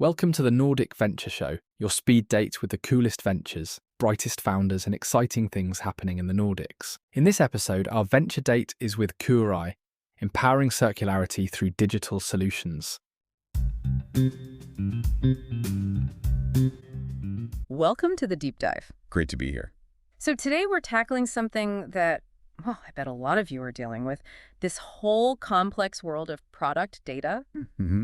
Welcome to the Nordic Venture Show, your speed date with the coolest ventures, brightest founders, and exciting things happening in the Nordics. In this episode, our venture date is with Kuurai, empowering circularity through digital solutions. Welcome to the deep dive. Great to be here. So today we're tackling something that, I bet a lot of you are dealing with, this whole complex world of product data,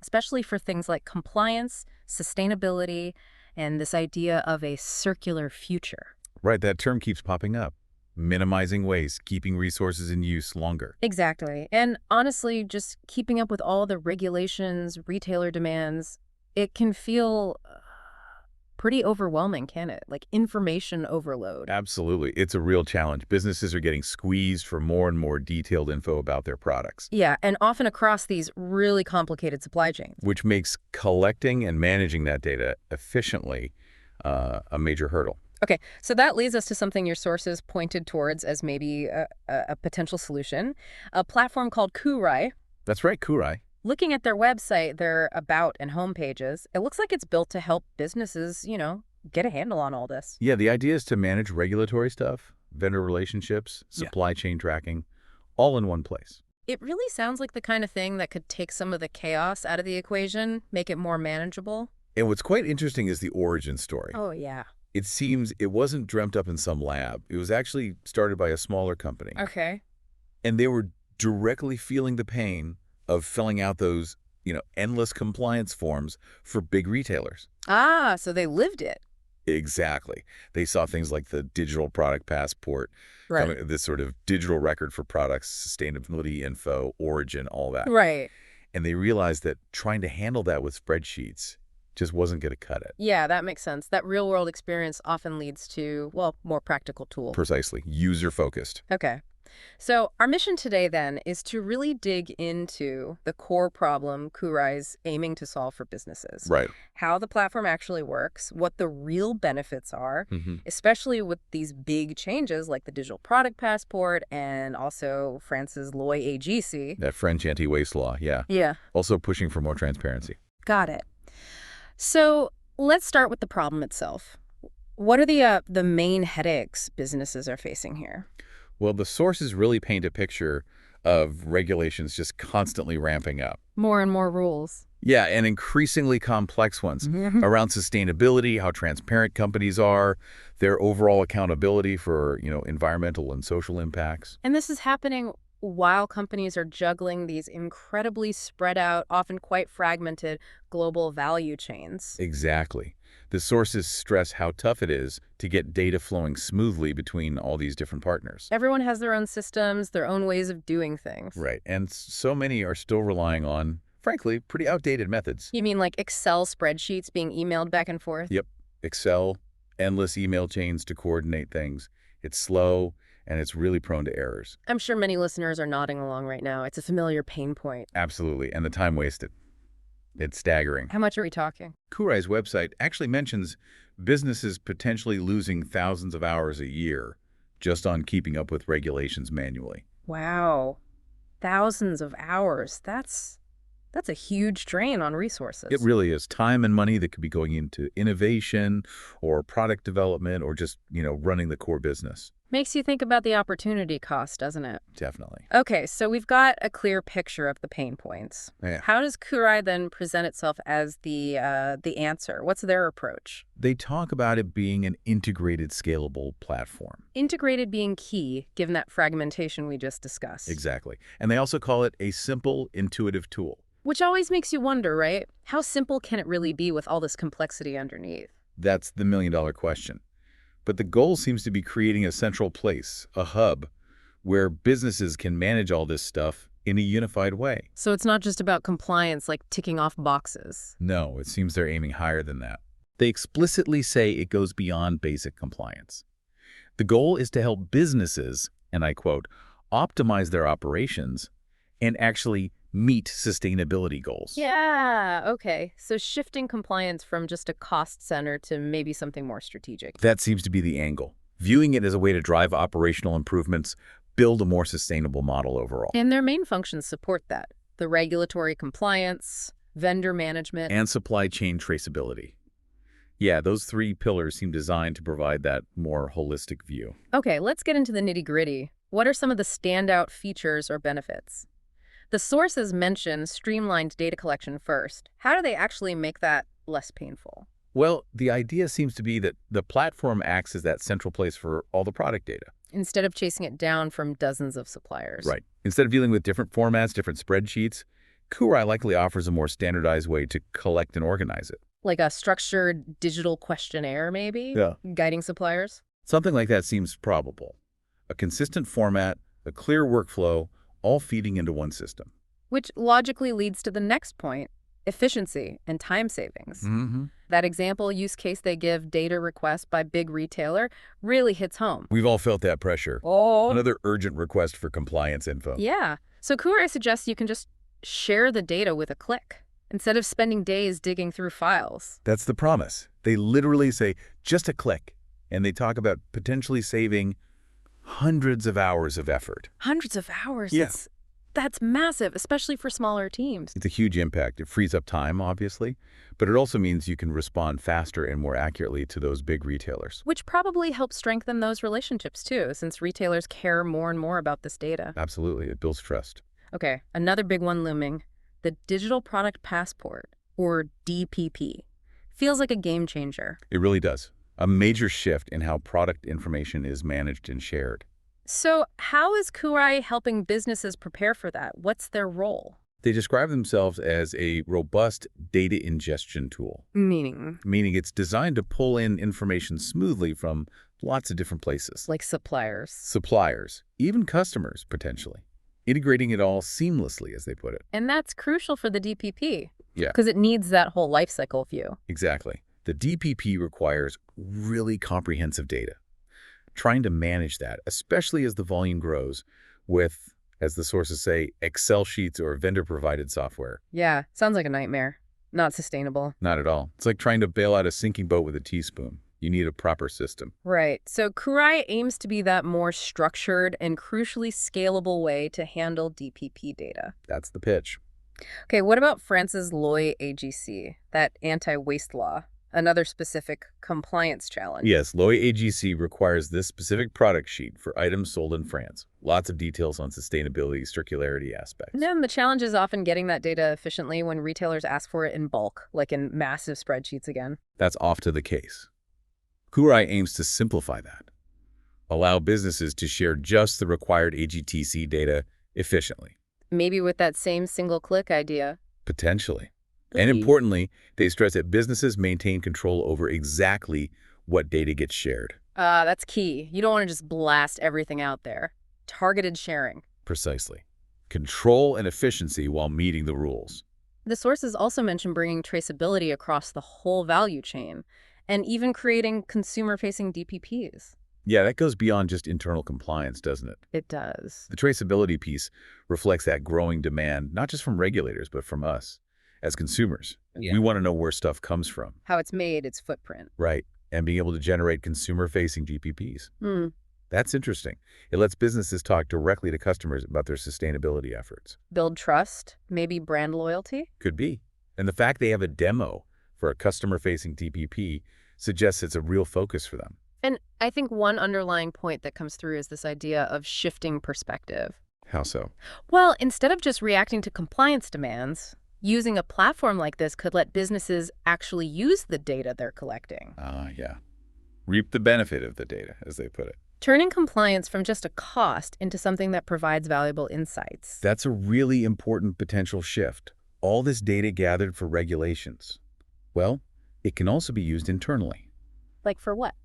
especially for things like compliance, sustainability, and this idea of a circular future. Right, that term keeps popping up. Minimizing waste, keeping resources in use longer. Exactly. And honestly, just keeping up with all the regulations, retailer demands, it can feel pretty overwhelming, can it? Like information overload. Absolutely. It's a real challenge. Businesses are getting squeezed for more and more detailed info about their products. Yeah, and often across these really complicated supply chains. Which makes collecting and managing that data efficiently a major hurdle. Okay, so that leads us to something your sources pointed towards as maybe a potential solution, a platform called Kuurai. That's right, Kuurai. Looking at their website, their about and home pages, it looks like it's built to help businesses, get a handle on all this. Yeah, the idea is to manage regulatory stuff, vendor relationships, supply chain tracking, all in one place. It really sounds like the kind of thing that could take some of the chaos out of the equation, make it more manageable. And what's quite interesting is the origin story. Oh, yeah. It seems it wasn't dreamt up in some lab. It was actually started by a smaller company. Okay. And they were directly feeling the pain of filling out those, endless compliance forms for big retailers. Ah, so they lived it. Exactly. They saw things like the digital product passport, Right. This sort of digital record for products, sustainability info, origin, all that. Right. And they realized that trying to handle that with spreadsheets just wasn't going to cut it. Yeah, that makes sense. That real-world experience often leads to, more practical tools. Precisely. User-focused. Okay. So our mission today, then, is to really dig into the core problem Kuurai's aiming to solve for businesses. Right. How the platform actually works, what the real benefits are, especially with these big changes like the digital product passport and also France's Loi AGC. That French anti-waste law, yeah. Yeah. Also pushing for more transparency. Got it. So let's start with the problem itself. What are the main headaches businesses are facing here? Well, the sources really paint a picture of regulations just constantly ramping up. More and more rules. Yeah, and increasingly complex ones around sustainability, how transparent companies are, their overall accountability for, environmental and social impacts. And this is happening while companies are juggling these incredibly spread out, often quite fragmented global value chains. Exactly. The sources stress how tough it is to get data flowing smoothly between all these different partners. Everyone has their own systems, their own ways of doing things. Right. And so many are still relying on, frankly, pretty outdated methods. You mean like Excel spreadsheets being emailed back and forth? Yep. Excel, endless email chains to coordinate things. It's slow, and it's really prone to errors. I'm sure many listeners are nodding along right now. It's a familiar pain point. Absolutely. And the time wasted. It's staggering. How much are we talking? Kuurai's website actually mentions businesses potentially losing thousands of hours a year just on keeping up with regulations manually. Wow. Thousands of hours. That's a huge drain on resources. It really is. Time and money that could be going into innovation or product development or just, running the core business. Makes you think about the opportunity cost, doesn't it? Definitely. Okay, so we've got a clear picture of the pain points. Yeah. How does Kuurai then present itself as the answer? What's their approach? They talk about it being an integrated, scalable platform. Integrated being key, given that fragmentation we just discussed. Exactly. And they also call it a simple, intuitive tool. Which always makes you wonder, right? How simple can it really be with all this complexity underneath? That's the million-dollar question. But the goal seems to be creating a central place, a hub, where businesses can manage all this stuff in a unified way. So it's not just about compliance, like ticking off boxes. No, it seems they're aiming higher than that. They explicitly say it goes beyond basic compliance. The goal is to help businesses, and I quote, optimize their operations and actually meet sustainability goals. Yeah, okay. So shifting compliance from just a cost center to maybe something more strategic. That seems to be the angle, viewing it as a way to drive operational improvements, build a more sustainable model overall. And their main functions support that. The regulatory compliance, vendor management. and supply chain traceability. Yeah, those three pillars seem designed to provide that more holistic view. Okay, let's get into the nitty-gritty. What are some of the standout features or benefits? The sources mention streamlined data collection first. How do they actually make that less painful? Well, the idea seems to be that the platform acts as that central place for all the product data. Instead of chasing it down from dozens of suppliers. Right. Instead of dealing with different formats, different spreadsheets, Kuurai likely offers a more standardized way to collect and organize it. Like a structured digital questionnaire, maybe? Yeah. Guiding suppliers? Something like that seems probable. A consistent format, a clear workflow, all feeding into one system. Which logically leads to the next point, efficiency and time savings. Mm-hmm. That example use case they give, data request by big retailer, really hits home. We've all felt that pressure. Oh. Another urgent request for compliance info. Yeah. So Kuurai suggests you can just share the data with a click, instead of spending days digging through files. That's the promise. They literally say, just a click. And they talk about potentially saving hundreds of hours of effort. Hundreds of hours? Yeah. That's massive, especially for smaller teams. It's a huge impact. It frees up time, obviously, but it also means you can respond faster and more accurately to those big retailers. Which probably helps strengthen those relationships too, since retailers care more and more about this data. Absolutely. It builds trust. Okay, another big one looming. The Digital Product Passport, or DPP, feels like a game changer. It really does. A major shift in how product information is managed and shared. So how is Kuurai helping businesses prepare for that? What's their role? They describe themselves as a robust data ingestion tool. Meaning Meaning it's designed to pull in information smoothly from lots of different places. like suppliers. Suppliers, even customers, potentially. Integrating it all seamlessly, as they put it. And that's crucial for the DPP. Yeah. Because it needs that whole life cycle view. Exactly. The DPP requires really comprehensive data. Trying to manage that, especially as the volume grows with, as the sources say, Excel sheets or vendor-provided software. Yeah, sounds like a nightmare. Not sustainable. Not at all. It's like trying to bail out a sinking boat with a teaspoon. You need a proper system. Right. So Kuurai aims to be that more structured and crucially scalable way to handle DPP data. That's the pitch. Okay, what about France's Loi AGC, that anti-waste law? Another specific compliance challenge. Yes, Loi AGC requires this specific product sheet for items sold in France. Lots of details on sustainability, circularity aspects. And the challenge is often getting that data efficiently when retailers ask for it in bulk, like in massive spreadsheets again. That's often the case. Kuurai aims to simplify that. Allow businesses to share just the required AGTC data efficiently. Maybe with that same single-click idea. Potentially. And Ooh. importantly, they stress that businesses maintain control over exactly what data gets shared. That's key. You don't want to just blast everything out there. Targeted sharing. Precisely. Control and efficiency while meeting the rules. The sources also mention bringing traceability across the whole value chain and even creating consumer-facing DPPs. Yeah, that goes beyond just internal compliance, doesn't it? It does. The traceability piece reflects that growing demand, not just from regulators, but from us as consumers. Yeah. We want to know where stuff comes from. How it's made, its footprint. Right. And being able to generate consumer-facing DPPs. Mm. That's interesting. It lets businesses talk directly to customers about their sustainability efforts. Build trust, maybe brand loyalty. Could be. And the fact they have a demo for a customer-facing DPP suggests it's a real focus for them. And I think one underlying point that comes through is this idea of shifting perspective. How so? Well, instead of just reacting to compliance demands, using a platform like this could let businesses actually use the data they're collecting. Yeah. Reap the benefit of the data, as they put it. Turning compliance from just a cost into something that provides valuable insights. That's a really important potential shift. All this data gathered for regulations. Well, it can also be used internally. Like for what?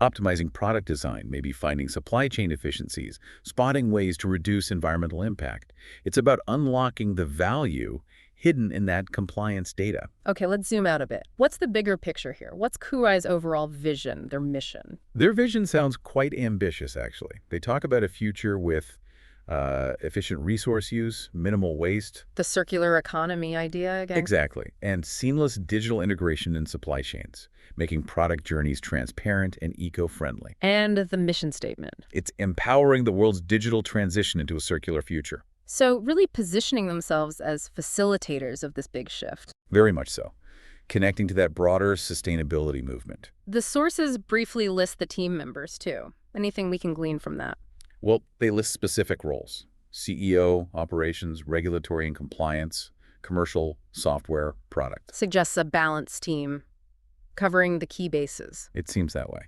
Optimizing product design, maybe finding supply chain efficiencies, spotting ways to reduce environmental impact. It's about unlocking the value hidden in that compliance data. Okay, let's zoom out a bit. What's the bigger picture here? What's Kuurai's overall vision, their mission? Their vision sounds quite ambitious, actually. They talk about a future with efficient resource use, minimal waste. The circular economy idea again? Exactly. And seamless digital integration in supply chains, making product journeys transparent and eco-friendly. And the mission statement. It's empowering the world's digital transition into a circular future. So really positioning themselves as facilitators of this big shift. Very much so. Connecting to that broader sustainability movement. The sources briefly list the team members, too. Anything we can glean from that? Well, they list specific roles: CEO, operations, regulatory and compliance, commercial, software, product. Suggests a balanced team covering the key bases. It seems that way.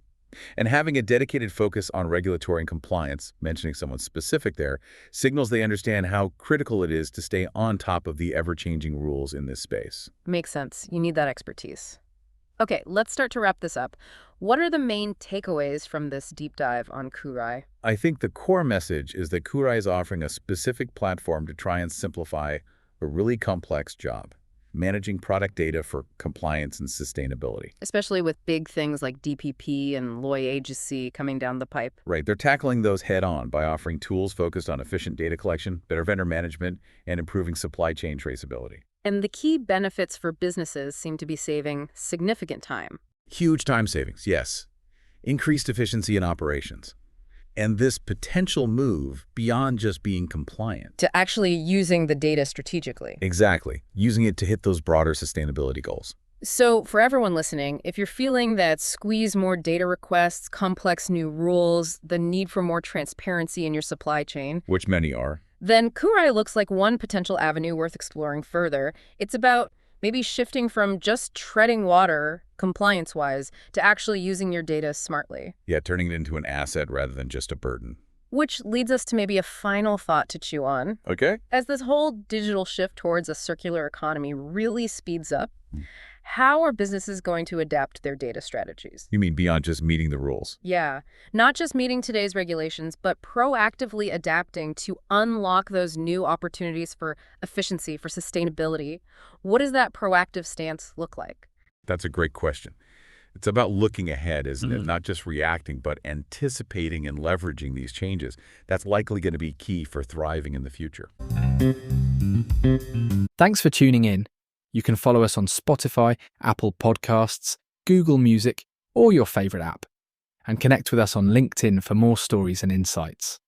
And having a dedicated focus on regulatory and compliance, mentioning someone specific there, signals they understand how critical it is to stay on top of the ever-changing rules in this space. Makes sense. You need that expertise. Okay, let's start to wrap this up. What are the main takeaways from this deep dive on Kuurai? I think the core message is that Kuurai is offering a specific platform to try and simplify a really complex job: managing product data for compliance and sustainability. Especially with big things like DPP and Loy agency coming down the pipe. Right, they're tackling those head-on by offering tools focused on efficient data collection, better vendor management, and improving supply chain traceability. And the key benefits for businesses seem to be saving significant time. Huge time savings, yes. Increased efficiency in operations. And this potential move beyond just being compliant. To actually using the data strategically. Exactly. Using it to hit those broader sustainability goals. So for everyone listening, if you're feeling that squeeze more data requests, complex new rules, the need for more transparency in your supply chain, which many are, then Kuurai looks like one potential avenue worth exploring further. It's about maybe shifting from just treading water, compliance-wise, to actually using your data smartly. Yeah, turning it into an asset rather than just a burden. Which leads us to maybe a final thought to chew on. Okay. As this whole digital shift towards a circular economy really speeds up, how are businesses going to adapt their data strategies? You mean beyond just meeting the rules? Yeah, not just meeting today's regulations, but proactively adapting to unlock those new opportunities for efficiency, for sustainability. What does that proactive stance look like? That's a great question. It's about looking ahead, isn't it? Not just reacting, but anticipating and leveraging these changes. That's likely going to be key for thriving in the future. Thanks for tuning in. You can follow us on Spotify, Apple Podcasts, Google Music, or your favorite app. And connect with us on LinkedIn for more stories and insights.